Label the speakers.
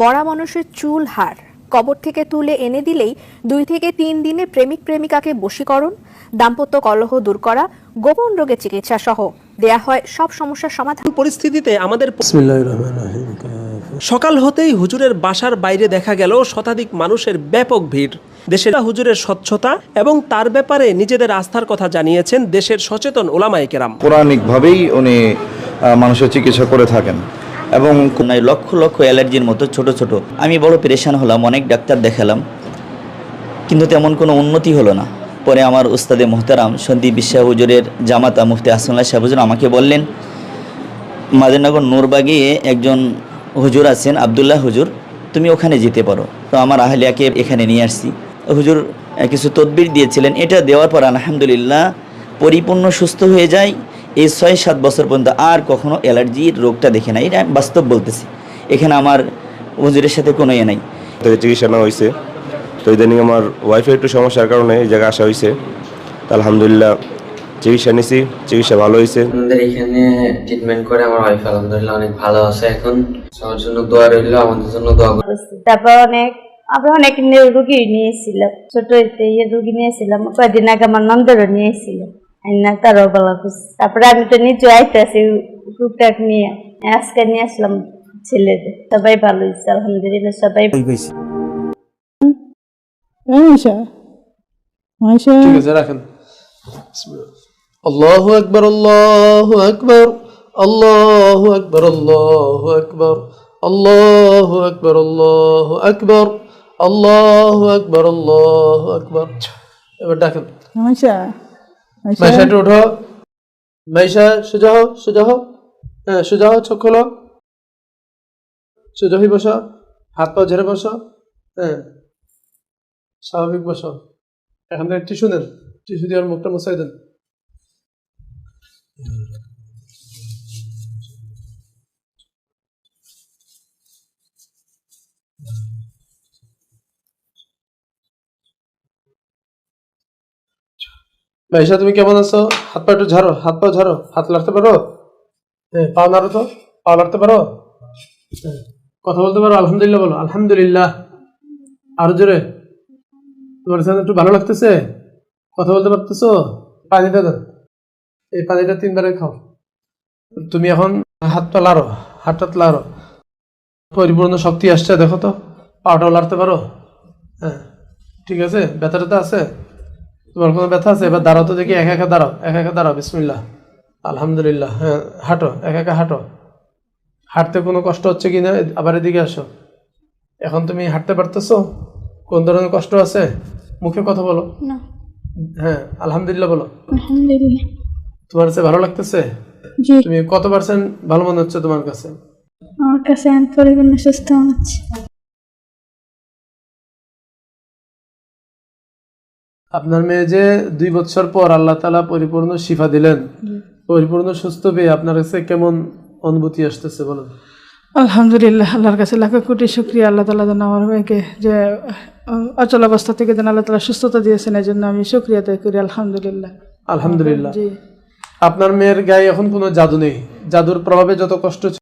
Speaker 1: মরা মানুষের চুল হার কবর থেকে তুলে এনে দিলেই 2 থেকে 3 দিনে প্রেমিক প্রেমিকাকে বশীকরণ, দাম্পত্য কলহ দূর করা, গোপন রোগের চিকিৎসা সহ দেয়া হয় সব সমস্যার সমাধান।
Speaker 2: পরিস্থিতিতে আমাদের সকাল হতেই হুজুরের বাসার বাইরে দেখা গেল শতাধিক মানুষের ব্যাপক ভিড়। দেশের হুজুরের স্বচ্ছতা এবং তার ব্যাপারে নিজেদের আস্থার কথা জানিয়েছেন দেশের সচেতন ওলামায়ে কেরাম।
Speaker 3: পৌরাণিকভাবেই উনি মানুষের চিকিৎসা করে থাকেন এবং
Speaker 4: লক্ষ লক্ষ অ্যালার্জির মতো ছোট ছোট আমি বড় পেরেশান হলাম, অনেক ডাক্তার দেখালাম কিন্তু তেমন কোনো উন্নতি হলো না। পরে আমার উস্তাদে মোহতারাম সন্দীপ বিশ্বাস হুজুরের জামাতা মুফতি আসমানুল্লাহ সাহেব হুজুর আমাকে বললেন, মাদারনগর নূরবাগে একজন হুজুর আছেন আব্দুল্লাহ হুজুর, তুমি ওখানে যেতে পারো। তো আমার আহলিয়াকে এখানে নিয়ে আসছি। হুজুর কিছু তদবির দিয়েছিলেন, এটা দেওয়ার পর আলহামদুলিল্লাহ পরিপূর্ণ সুস্থ হয়ে যায়। এই 6-7 বছর পর্যন্ত আর কখনো অ্যালার্জির রোগটা দেখে নাই, এটা বাস্তব বলতেছি। এখানে আমার হুজুরের সাথে কোনো নাই।
Speaker 5: চিকিৎসা নেওয়া হয়েছে, তো ইদানিং আমার ওয়াইফের একটু সমস্যার কারণে এই জায়গায় আসা হয়েছে। তো আলহামদুলিল্লাহ চিকিৎসা নিছি, চিকিৎসা ভালো হয়েছে।
Speaker 6: আমাদের এখানে ট্রিটমেন্ট করে আমার ওয়াইফ আলহামদুলিল্লাহ অনেক ভালো আছে। এখন সবার জন্য দোয়া রইল, আমাদের জন্য দোয়া করুন।
Speaker 7: তারপর আমরা অনেক রুগী নিয়েছিলাম, ছোট রুগী নিয়েছিলাম, কয়েকদিন আগে আমার নন্দরও নিয়েছিলাম, তারও বলা খুশি। তারপরে আমি তো নিজে আইতেছি টুকটাক নিয়ে, আজকে নিয়ে আসলাম ছেলেদের। সবাই ভালো হয়েছে আলহামদুলিল্লাহ, সবাই
Speaker 2: ঠিক আছে, রাখেন। আল্লাহু আকবার, আল্লাহু আকবার, আল্লাহু আকবার, আল্লাহু আকবার, আল্লাহু আকবার, আল্লাহু আকবার, আল্লাহু আকবার, আল্লাহু আকবার। এবার ডাকেন। মাইশা একটু ওঠো, মাইশা সোজা হও, সোজা হও, হ্যাঁ সোজা হও, চোখ খোলো, সোজা হয়ে বসো, হাত পা ঝেড়ে বসো, হ্যাঁ স্বাভাবিক বসো। এখান থেকে টিস্যু নেন, টিস্যু দিয়ে মুখটা মুছাই দেন। ভাইসা তুমি কেমন আছো? হাত পা একটু ঝাড়ো, হাত পা ঝাড়ো, হাত লাড়তে পারো? হ্যাঁ, পা নাড়ো তো, পা লাড়তে পারো? হ্যাঁ, কথা বলতে পারো? আলহামদুলিল্লাহ বলো, আলহামদুলিল্লাহ। আরো জোরে। তোমার সাথে একটু ভালো লাগতেছে? কথা বলতে পারতেছো? পানিটা দেন, এই পানিটা 3 বারে খাও। তুমি এখন হাতটা লাড়ো, হাতটা লাড়ো, পরিপূর্ণ শক্তি আসছে দেখো তো, পাটাও লাড়তে পারো? হ্যাঁ ঠিক আছে। ব্যথাটা তো আছে? তোমার কোনো ব্যথা আছে? এবার দাঁড়াও তো দেখি, একা একা দাঁড়াও, একা একা দাঁড়াও, বিসমিল্লাহ, আলহামদুলিল্লাহ। হ্যাঁ হাঁটো, একা একা হাঁটো। হাঁটতে কোনো কষ্ট হচ্ছে কিনা আবার এদিকে আসো। এখন তুমি হাঁটতে পারতেছো? কোন ধরনের কষ্ট আছে? মুখে কথা বলো না। হ্যাঁ আলহামদুলিল্লাহ বলো।
Speaker 8: আলহামদুলিল্লাহ।
Speaker 2: তোমার কাছে ভালো লাগতেছে?
Speaker 8: জি।
Speaker 2: তুমি কত পার্সেন্ট ভালো মনে হচ্ছে তোমার কাছে?
Speaker 8: আমার কাছে পরিপূর্ণ সুস্থ মনে হচ্ছে।
Speaker 2: আপনার মেয়ে যে 2 বছর পর আল্লাহ তাআলা পরিপূর্ণ শিফা দিলেন, পরিপূর্ণ সুস্থ পেয়ে আপনার কাছে কেমন অনুভূতি আসতেছে বলেন?
Speaker 9: আলহামদুলিল্লাহ, আল্লাহর কাছে লাখ কোটি শুকরিয়া। আল্লাহ তাআলা যেন আমার মেয়েকে যে অচল অবস্থা থেকে যেন আল্লাহ তাআলা সুস্থতা দিয়েছেন, এই জন্য আমি শুকরিয়া আদায় করি। আলহামদুলিল্লাহ,
Speaker 2: আলহামদুলিল্লাহ।
Speaker 9: জি।
Speaker 2: আপনার মেয়ের গায়ে এখন কোনো জাদু নেই, জাদুর প্রভাবে যত কষ্ট